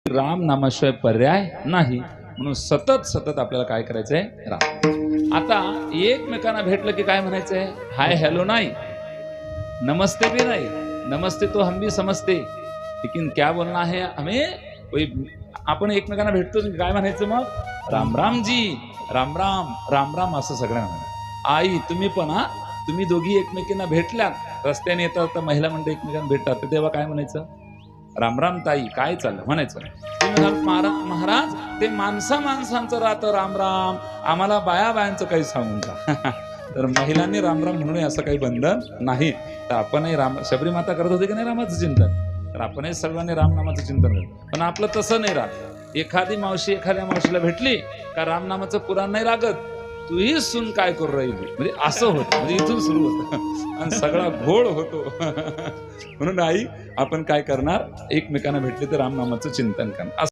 राम नामाशिवाय पर्याय नाही, म्हणून सतत सतत आपल्याला काय करायचंय? राम. आता एकमेकांना भेटलं की काय म्हणायचंय? हाय हॅलो नाही, नमस्ते भी नहीं, नमस्ते तो हम भी समझते, लेकिन क्या बोलना है हमें? आपण एकमेकांना भेटतो काय म्हणायचं मग? राम राम जी, राम राम, राम राम असं सगळ्यांना. आई तुम्ही पण तुम्ही दोघी एकमेकांना भेटल्यात, रस्त्याने येतात तर महिला मंडळी एकमेकांना भेटतात, तर तेव्हा काय म्हणायचं? राम राम ताई, काय चाललं म्हणायचं. तुम्ही महाराज ते माणसांचं राहतं राम राम, आम्हाला बाया बायांचं काही सांगून का? तर महिलांनी राम राम म्हणून असं काही बंधन नाही. तर आपणही शबरी माता करत होते की नाही रामाचं चिंतन, तर आपणही सर्वांनी रामनामाचं चिंतन करतो. पण आपलं तसं नाही राहत. एखादी मावशी एखाद्या मावशीला भेटली का रामनामाचं पुराण नाही लागत, तूही सून काय करू राहिली, म्हणजे असं होतं. म्हणजे इथून सुरू होतं आणि सगळा घोळ होतो. म्हणून आई आपण काय करणार? एकमेकांना भेटले तर रामनामाचं चिंतन करणार.